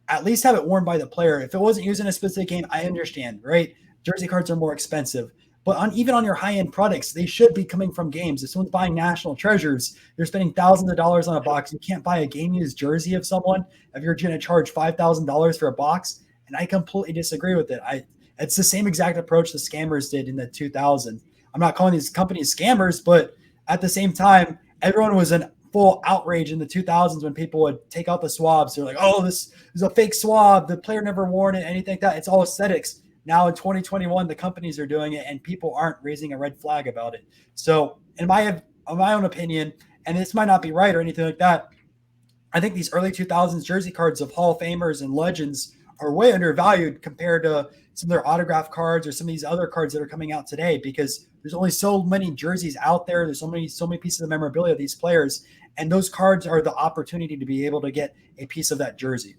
at least have it worn by the player. If it wasn't used in a specific game, I understand, right? Jersey cards are more expensive. But even on your high-end products, they should be coming from games. If someone's buying National Treasures, you're spending thousands of dollars on a box. You can't buy a game-used jersey of someone if you're going to charge $5,000 for a box. And I completely disagree with it. It's the same exact approach the scammers did in the 2000s. I'm not calling these companies scammers, but At the same time, everyone was in full outrage in the 2000s when people would take out the swabs. They're like, oh, this is a fake swab. The player never worn it, anything like that. It's all aesthetics. Now in 2021, the companies are doing it and people aren't raising a red flag about it. So, in my own opinion, and this might not be right or anything like that, I think these early 2000s jersey cards of Hall of Famers and legends are way undervalued compared to some of their autograph cards or some of these other cards that are coming out today, because there's only so many jerseys out there. There's so many pieces of memorabilia of these players, and those cards are the opportunity to be able to get a piece of that jersey.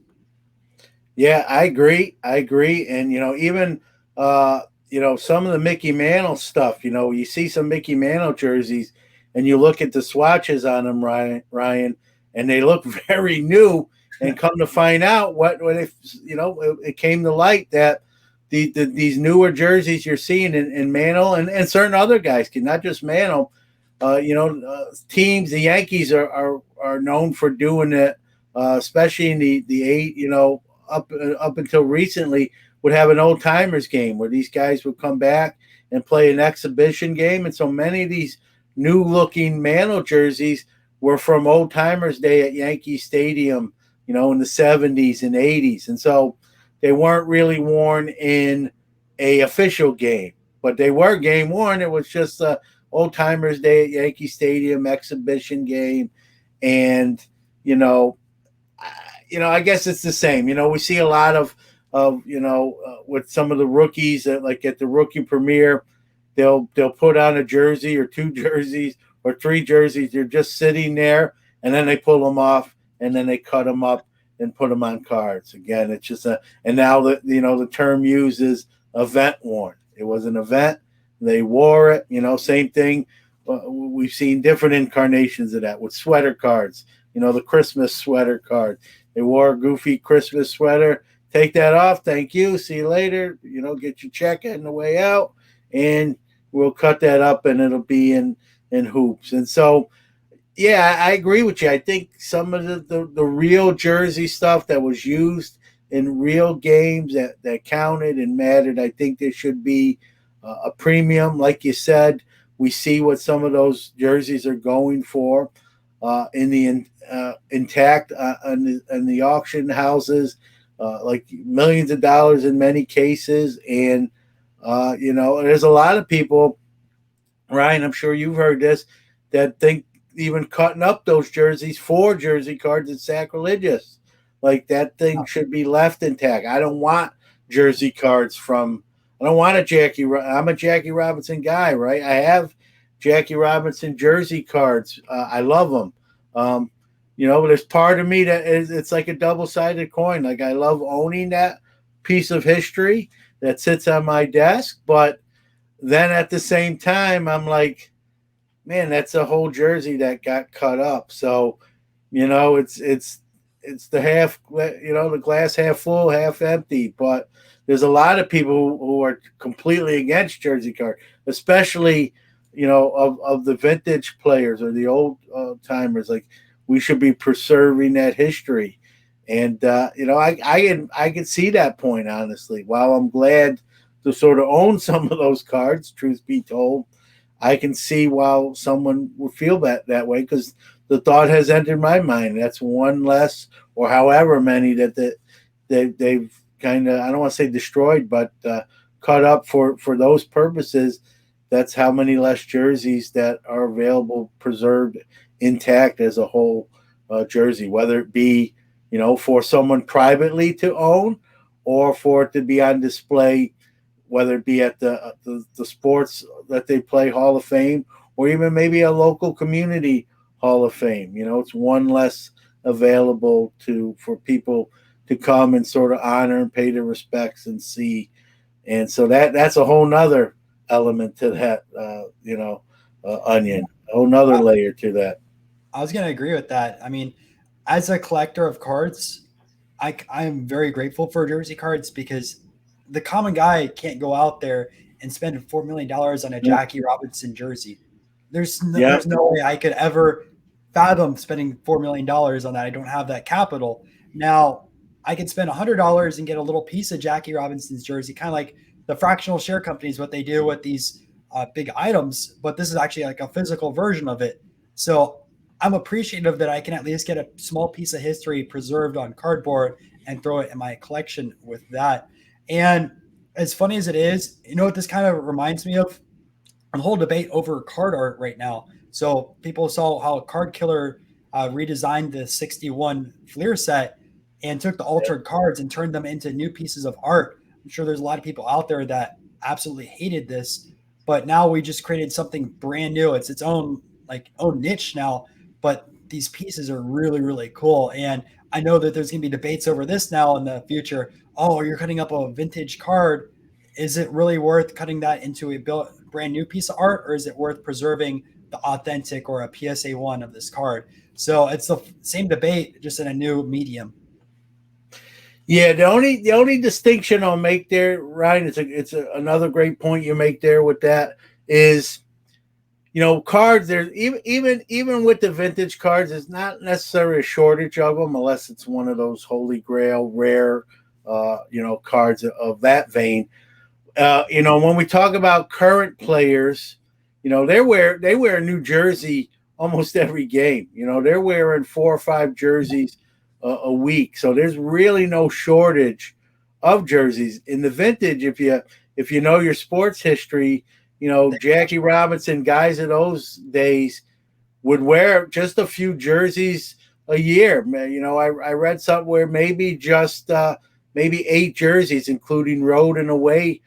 Yeah, I agree. I agree. And even uh, some of the Mickey Mantle stuff. You see some Mickey Mantle jerseys, and you look at the swatches on them, Ryan, and they look very new. And come to find out, what if it came to light that these newer jerseys you're seeing in Mantle and certain other guys, not just Mantle. Teams, the Yankees are known for doing it, especially in the eight, up until recently, would have an old timers game where these guys would come back and play an exhibition game. And so many of these new looking Mantle jerseys were from old timers day at Yankee Stadium, in the 70s and 80s. And so they weren't really worn in a official game, but they were game worn. It was just a old timers day at Yankee Stadium exhibition game. And, I guess it's the same. We see a lot of with some of the rookies that like at the rookie premiere, they'll put on a jersey or two jerseys or three jerseys. They're just sitting there, and then they pull them off, and then they cut them up and put them on cards. Again, it's just and now the term used is event worn. It was an event. They wore it. Same thing. We've seen different incarnations of that with sweater cards. The Christmas sweater card. They wore a goofy Christmas sweater. Take that off. Thank you. See you later. Get your check on the way out, and we'll cut that up, and it'll be in hoops. And so, yeah, I agree with you. I think some of the real jersey stuff that was used in real games that counted and mattered, I think there should be a premium. Like you said, we see what some of those jerseys are going for in the intact in the auction houses, like millions of dollars in many cases. And there's a lot of people, Ryan, I'm sure you've heard this, that think even cutting up those jerseys for jersey cards is sacrilegious. Like that thing should be left intact. I don't want jersey cards from. I don't want a Jackie. I'm a Jackie Robinson guy, right? I have Jackie Robinson jersey cards. I love them. But there's part of me that it's like a double-sided coin. Like I love owning that piece of history that sits on my desk, but then at the same time, I'm like, man, that's a whole jersey that got cut up. So, it's the half, the glass half full, half empty. But there's a lot of people who are completely against jersey card, especially, of the vintage players or the old timers. Like we should be preserving that history. And, I can see that point, honestly. While I'm glad to sort of own some of those cards, truth be told, I can see why someone would feel that way, because the thought has entered my mind. That's one less, or however many that they've kind of, I don't want to say destroyed, but cut up for those purposes. That's how many less jerseys that are available, preserved intact as a whole jersey, whether it be, for someone privately to own or for it to be on display, whether it be at the sports that they play Hall of Fame, or even maybe a local community Hall of Fame. It's one less available for people to come and sort of honor and pay their respects and see. And so that's a whole nother element to that, onion, a whole nother layer to that. I was going to agree with that. I mean, as a collector of cards, I'm very grateful for jersey cards, because the common guy can't go out there and spend $4 million on a Jackie Robinson jersey. Yeah. There's no way I could ever fathom spending $4 million on that. I don't have that capital. Now, I could spend $100 and get a little piece of Jackie Robinson's jersey, kind of like the fractional share companies, what they do with these big items, but this is actually like a physical version of it. So I'm appreciative that I can at least get a small piece of history preserved on cardboard and throw it in my collection with that. And as funny as it is, you know what this kind of reminds me of? A whole debate over card art right now. So people saw how Card Killer redesigned the 61 Fleer set and took the altered cards and turned them into new pieces of art. I'm sure there's a lot of people out there that absolutely hated this, but now we just created something brand new. It's its own own niche now, but these pieces are really, really cool. And I know that there's going to be debates over this now in the future. Oh, you're cutting up a vintage card. Is it really worth cutting that into a brand new piece of art, or is it worth preserving the authentic or a PSA 1 of this card? So it's the same debate, just in a new medium. Yeah, the only distinction I'll make there, Ryan, another great point you make there with that is, cards. There's even with the vintage cards, there's not necessarily a shortage of them unless it's one of those holy grail rare, cards of that vein. When we talk about current players, they wear a new jersey almost every game. They're wearing 4 or 5 jerseys a week, so there's really no shortage of jerseys in the vintage. If you know your sports history, Jackie Robinson, guys of those days would wear just a few jerseys a year. Man, I read something where maybe just maybe 8 jerseys, including road and away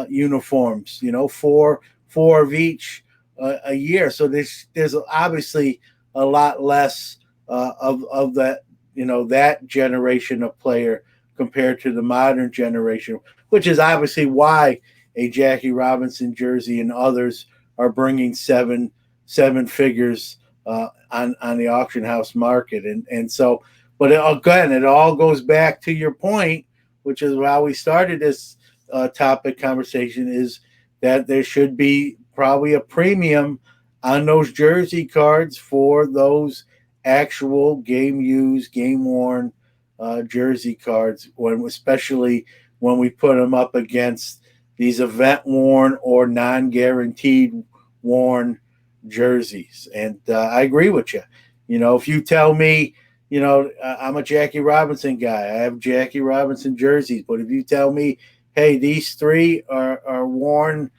uniforms. Four of each a year. So there's obviously a lot less of that that generation of player compared to the modern generation, which is obviously why a Jackie Robinson jersey and others are bringing seven figures on the auction house market. And so, but again, it all goes back to your point, which is how we started this topic conversation, is that there should be probably a premium on those jersey cards for those actual game used, game worn jersey cards, especially when we put them up against these event worn or non-guaranteed worn jerseys. And I agree with you. If you tell me, I'm a Jackie Robinson guy, I have Jackie Robinson jerseys, but if you tell me, hey, these 3 are worn,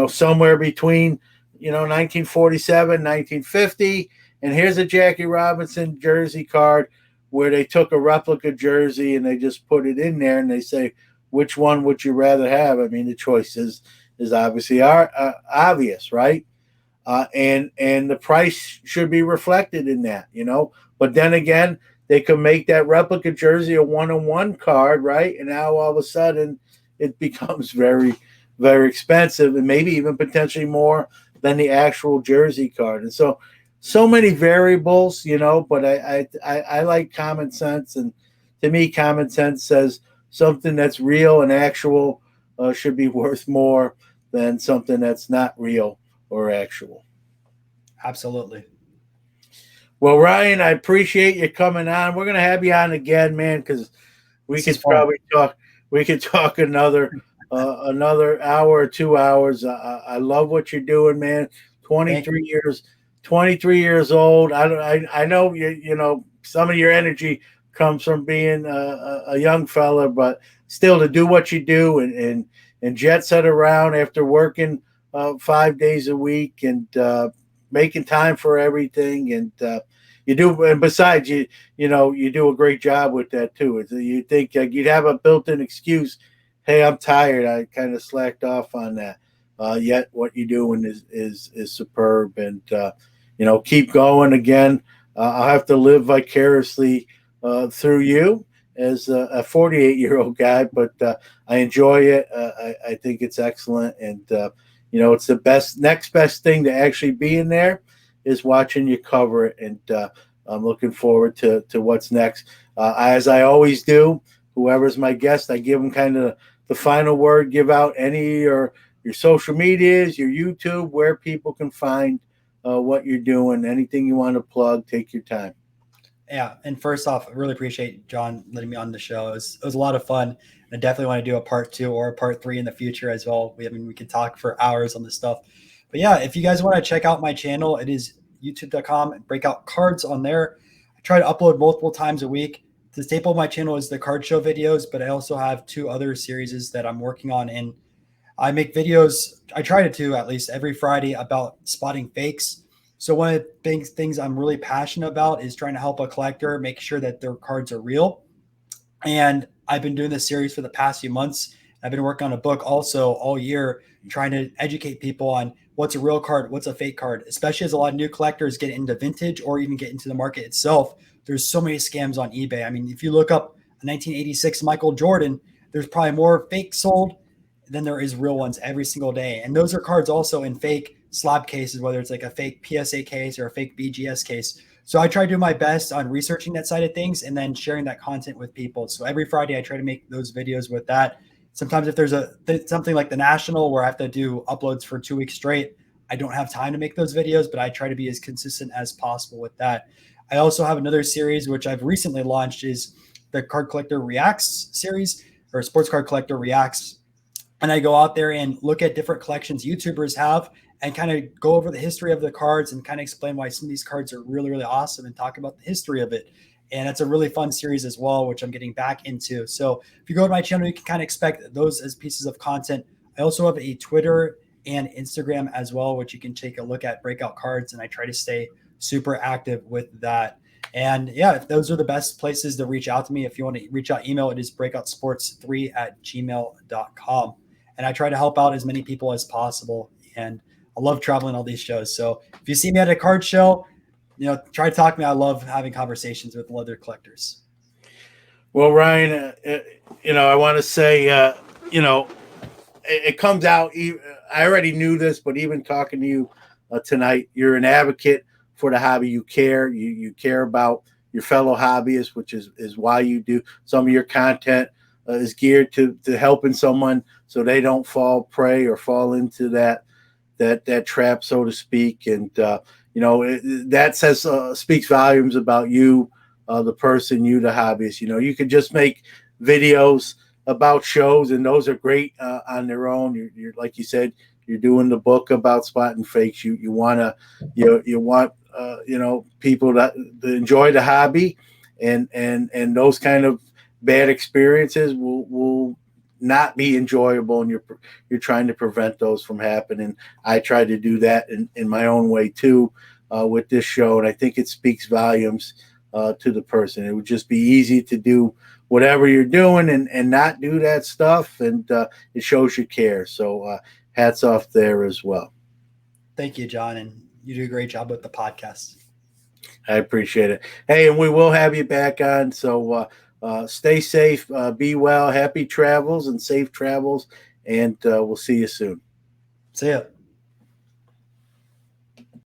somewhere between, 1947, 1950, and here's a Jackie Robinson jersey card where they took a replica jersey and they just put it in there and they say, which one would you rather have? I mean, the choice is obviously obvious, right? And the price should be reflected in that, But then again, they could make that replica jersey a 1-on-1 card, right? And now all of a sudden it becomes very, very expensive, and maybe even potentially more than the actual jersey card. And so many variables, but I like common sense. And to me, common sense says something that's real and actual should be worth more than something that's not real or actual. Absolutely. Well, Ryan, I appreciate you coming on. We're going to have you on again, man, because we could probably talk. We could talk another hour or 2 hours. I love what you're doing, man. 23 years old. I know some of your energy comes from being a young fella, but still to do what you do and jet set around after working 5 days a week and making time for everything, and you do. And besides, you do a great job with that too. You think you'd have a built-in excuse, hey, I'm tired, I kind of slacked off on that. Yet what you're doing is superb, and keep going. Again, I'll have to live vicariously through you as a 48-year-old guy, but I enjoy it. I think it's excellent, and it's the next best thing to actually being there is watching you cover it, and I'm looking forward to what's next. As I always do, whoever's my guest, I give them kind of the final word. Give out any or your social medias, your YouTube, where people can find what you're doing, anything you want to plug. Take your time. Yeah, and first off, I really appreciate John letting me on the show. It was a lot of fun. And I definitely want to do a part 2 or a part 3 in the future as well. We could talk for hours on this stuff. But yeah, if you guys want to check out my channel, it is youtube.com, Breakout Cards on there. I try to upload multiple times a week. The staple of my channel is the card show videos, but I also have 2 other series that I'm working on. And I make videos, I try to do at least every Friday, about spotting fakes. So one of the things I'm really passionate about is trying to help a collector make sure that their cards are real. And I've been doing this series for the past few months. I've been working on a book also all year, trying to educate people on what's a real card, what's a fake card, especially as a lot of new collectors get into vintage or even get into the market itself. There's so many scams on eBay. I mean, if you look up a 1986 Michael Jordan, there's probably more fake sold than there is real ones every single day. And those are cards also in fake slab cases, whether it's like a fake PSA case or a fake BGS case. So I try to do my best on researching that side of things and then sharing that content with people. So every Friday I try to make those videos with that. Sometimes if there's something like the National where I have to do uploads for 2 weeks straight, I don't have time to make those videos, but I try to be as consistent as possible with that. I also have another series which I've recently launched, is the Card Collector Reacts series, or Sports Card Collector Reacts. And I go out there and look at different collections YouTubers have and kind of go over the history of the cards and kind of explain why some of these cards are really, really awesome and talk about the history of it. And it's a really fun series as well, which I'm getting back into. So if you go to my channel, you can kind of expect those as pieces of content. I also have a Twitter and Instagram as well, which you can take a look at, Breakout Cards. And I try to stay super active with that. And yeah, those are the best places to reach out to me. If you want to reach out, email, it is breakoutsports3@gmail.com. And I try to help out as many people as possible. And I love traveling all these shows. So if you see me at a card show, try to talk to me. I love having conversations with leather collectors. Well, Ryan, I want to say, it comes out. I already knew this, but even talking to you tonight, you're an advocate for the hobby. You care. You care about your fellow hobbyists, which is why you do some of your content. Is geared to helping someone so they don't fall prey or fall into that trap, so to speak. And that speaks volumes about you, the person, you, the hobbyist. You could just make videos about shows, and those are great on their own. You're like you said, you're doing the book about spotting fakes. You want people to enjoy the hobby, and those kind of bad experiences will not be enjoyable, and you're trying to prevent those from happening. I try to do that in my own way too, with this show, and I think it speaks volumes to the person. It would just be easy to do whatever you're doing and not do that stuff, and it shows you care. So hats off there as well. Thank you, John, and you do a great job with the podcast. I appreciate it. Hey, and we will have you back on. So stay safe, be well, happy travels and safe travels, and we'll see you soon. See ya.